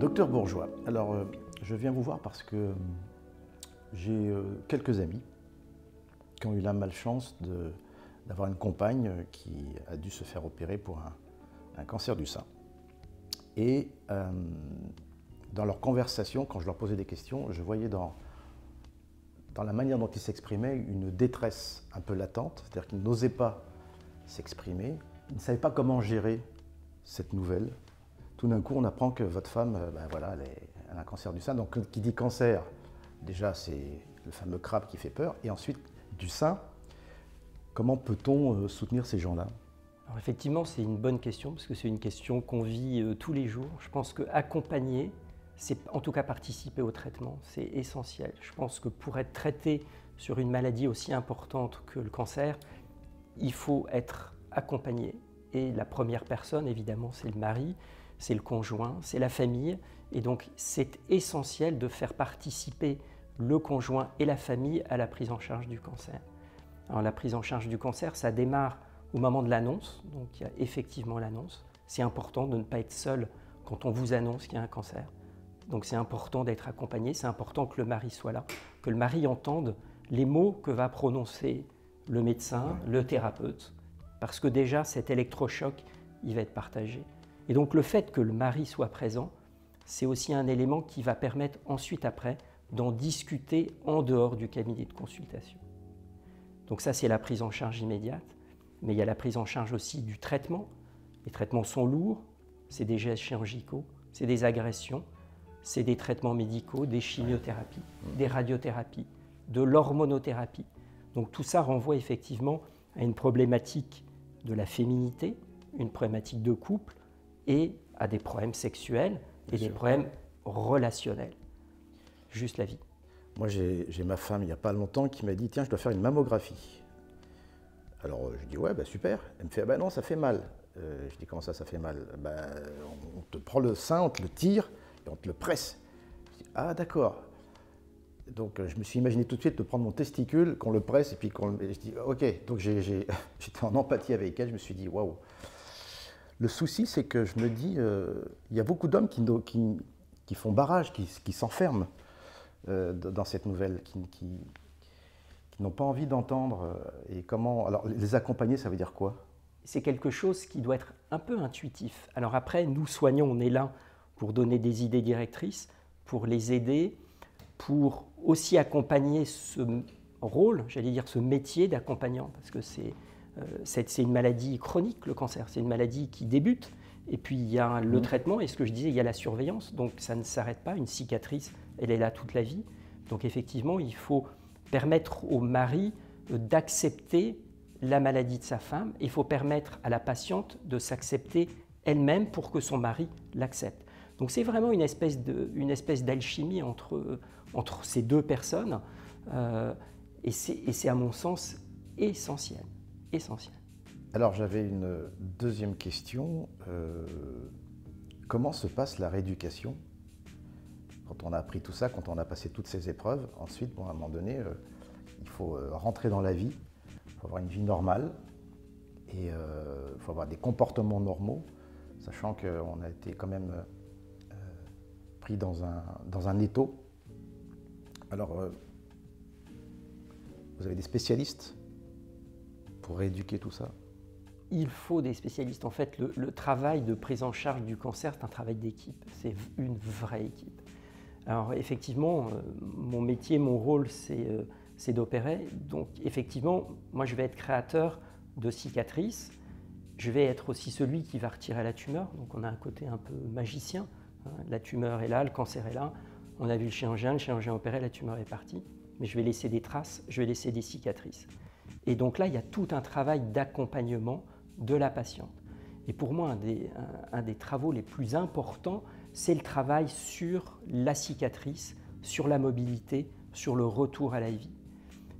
Docteur Bourgeois, alors je viens vous voir parce que j'ai quelques amis qui ont eu la malchance d'avoir une compagne qui a dû se faire opérer pour un cancer du sein. Et dans leur conversation, quand je leur posais des questions, je voyais dans la manière dont ils s'exprimaient une détresse un peu latente, c'est-à-dire qu'ils n'osaient pas s'exprimer, ils ne savaient pas comment gérer cette nouvelle. Tout d'un coup, on apprend que votre femme, voilà, elle a un cancer du sein. Donc, qui dit cancer, déjà, c'est le fameux crabe qui fait peur. Et ensuite, du sein, comment peut-on soutenir ces gens-là? Alors effectivement, c'est une bonne question, parce que c'est une question qu'on vit tous les jours. Je pense qu'accompagner, c'est en tout cas participer au traitement, c'est essentiel. Je pense que pour être traité sur une maladie aussi importante que le cancer, il faut être accompagné. Et la première personne, évidemment, c'est le mari, c'est le conjoint, c'est la famille. Et donc, c'est essentiel de faire participer le conjoint et la famille à la prise en charge du cancer. Alors, la prise en charge du cancer, ça démarre au moment de l'annonce. Donc, il y a effectivement l'annonce. C'est important de ne pas être seul quand on vous annonce qu'il y a un cancer. Donc, c'est important d'être accompagné. C'est important que le mari soit là, que le mari entende les mots que va prononcer le médecin, le thérapeute. Parce que déjà, cet électrochoc, il va être partagé. Et donc le fait que le mari soit présent, c'est aussi un élément qui va permettre ensuite après d'en discuter en dehors du cabinet de consultation. Donc ça, c'est la prise en charge immédiate, mais il y a la prise en charge aussi du traitement. Les traitements sont lourds, c'est des gestes chirurgicaux, c'est des agressions, c'est des traitements médicaux, des chimiothérapies, des radiothérapies, de l'hormonothérapie. Donc tout ça renvoie effectivement à une problématique de la féminité, une problématique de couple et à des problèmes sexuels et des problèmes relationnels. Juste la vie. Moi, j'ai ma femme, il n'y a pas longtemps, qui m'a dit « Tiens, je dois faire une mammographie ». Alors, je dis « Ouais, non ». Elle me fait « Ah non, ça fait mal ». Je dis « Comment ça fait mal ?» On te prend le sein, on te le tire et on te le presse. Je dis « Ah, d'accord ». Donc, je me suis imaginé tout de suite de prendre mon testicule, qu'on le presse et puis qu'on le... Je dis « Ok ». Donc, j'étais en empathie avec elle, je me suis dit « Waouh ». Le souci, c'est que je me dis, il y a beaucoup d'hommes qui font barrage, qui s'enferment dans cette nouvelle, qui n'ont pas envie d'entendre. Et comment, alors, les accompagner, ça veut dire quoi? C'est quelque chose qui doit être un peu intuitif. Alors après, nous soignons, on est là pour donner des idées directrices, pour les aider, pour aussi accompagner ce rôle, j'allais dire ce métier d'accompagnant, parce que c'est une maladie chronique, le cancer. C'est une maladie qui débute. Et puis, il y a le traitement. Et ce que je disais, il y a la surveillance. Donc, ça ne s'arrête pas. Une cicatrice, elle est là toute la vie. Donc, effectivement, il faut permettre au mari d'accepter la maladie de sa femme. Il faut permettre à la patiente de s'accepter elle-même pour que son mari l'accepte. Donc, c'est vraiment une espèce d'alchimie entre ces deux personnes. Et c'est, à mon sens, essentiel. Alors j'avais une deuxième question. Comment se passe la rééducation quand on a appris tout ça, quand on a passé toutes ces épreuves? Ensuite, à un moment donné, il faut rentrer dans la vie, il faut avoir une vie normale et il faut avoir des comportements normaux, sachant qu'on a été quand même pris dans un étau. Alors, vous avez des spécialistes pour rééduquer tout ça? Il faut des spécialistes. En fait, le travail de prise en charge du cancer, c'est un travail d'équipe. C'est une vraie équipe. Alors effectivement, mon métier, mon rôle, c'est d'opérer. Donc effectivement, moi je vais être créateur de cicatrices. Je vais être aussi celui qui va retirer la tumeur. Donc on a un côté un peu magicien. La tumeur est là, le cancer est là. On a vu le chirurgien opéré, la tumeur est partie. Mais je vais laisser des traces, je vais laisser des cicatrices. Et donc là, il y a tout un travail d'accompagnement de la patiente. Et pour moi, un des travaux les plus importants, c'est le travail sur la cicatrice, sur la mobilité, sur le retour à la vie.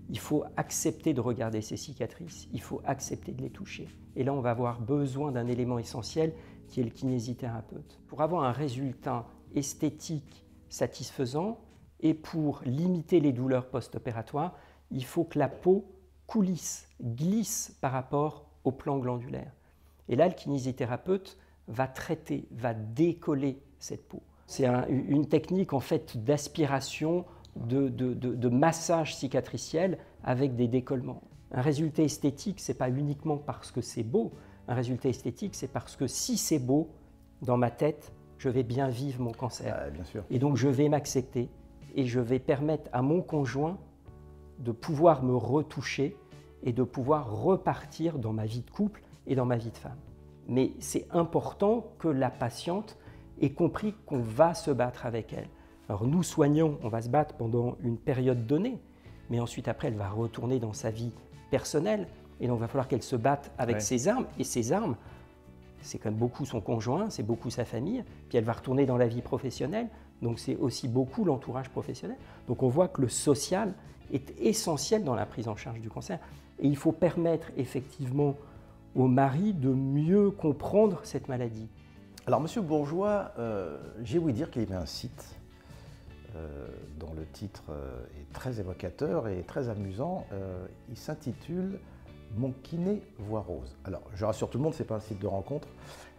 Il faut accepter de regarder ces cicatrices, il faut accepter de les toucher. Et là, on va avoir besoin d'un élément essentiel qui est le kinésithérapeute. Pour avoir un résultat esthétique satisfaisant et pour limiter les douleurs post-opératoires, il faut que la peau coulisse, glisse par rapport au plan glandulaire. Et là, le kinésithérapeute va traiter, va décoller cette peau. C'est une technique en fait d'aspiration, de massage cicatriciel avec des décollements. Un résultat esthétique, ce n'est pas uniquement parce que c'est beau. Un résultat esthétique, c'est parce que si c'est beau, dans ma tête, je vais bien vivre mon cancer. Ah, bien sûr. Et donc je vais m'accepter et je vais permettre à mon conjoint de pouvoir me retoucher et de pouvoir repartir dans ma vie de couple et dans ma vie de femme. Mais c'est important que la patiente ait compris qu'on va se battre avec elle. Alors nous, soignants, on va se battre pendant une période donnée, mais ensuite après, elle va retourner dans sa vie personnelle et donc il va falloir qu'elle se batte avec ses armes. Et ses armes, c'est quand même beaucoup son conjoint, c'est beaucoup sa famille, puis elle va retourner dans la vie professionnelle, donc c'est aussi beaucoup l'entourage professionnel. Donc on voit que le social est essentiel dans la prise en charge du cancer. Et il faut permettre effectivement au mari de mieux comprendre cette maladie. Alors, Monsieur Bourgeois, j'ai ouï dire qu'il y avait un site dont le titre est très évocateur et très amusant. Il s'intitule « Mon kiné voit rose ». Alors, je rassure tout le monde, ce n'est pas un site de rencontre,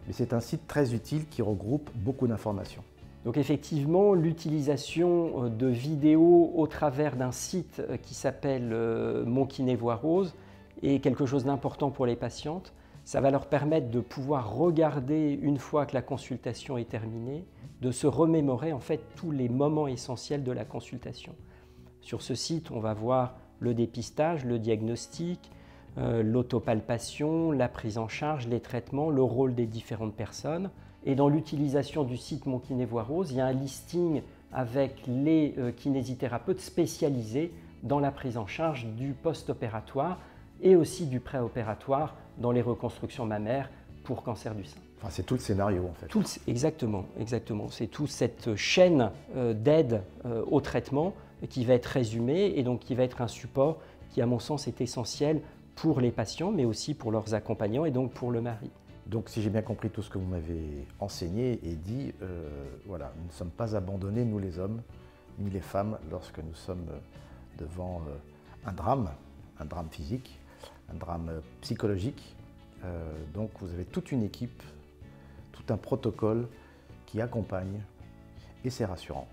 mais c'est un site très utile qui regroupe beaucoup d'informations. Donc effectivement, l'utilisation de vidéos au travers d'un site qui s'appelle Mon kiné voit rose est quelque chose d'important pour les patientes. Ça va leur permettre de pouvoir regarder, une fois que la consultation est terminée, de se remémorer en fait tous les moments essentiels de la consultation. Sur ce site, on va voir le dépistage, le diagnostic, l'autopalpation, la prise en charge, les traitements, le rôle des différentes personnes. Et dans l'utilisation du site Mon kiné voit rose, il y a un listing avec les kinésithérapeutes spécialisés dans la prise en charge du post-opératoire et aussi du préopératoire dans les reconstructions mammaires pour cancer du sein. Enfin, c'est tout le scénario en fait. Exactement. C'est toute cette chaîne d'aide au traitement qui va être résumée et donc qui va être un support qui, à mon sens, est essentiel pour les patients, mais aussi pour leurs accompagnants et donc pour le mari. Donc, si j'ai bien compris tout ce que vous m'avez enseigné et dit, voilà, nous ne sommes pas abandonnés, nous les hommes, ni les femmes, lorsque nous sommes devant un drame physique, un drame psychologique. Donc, vous avez toute une équipe, tout un protocole qui accompagne et c'est rassurant.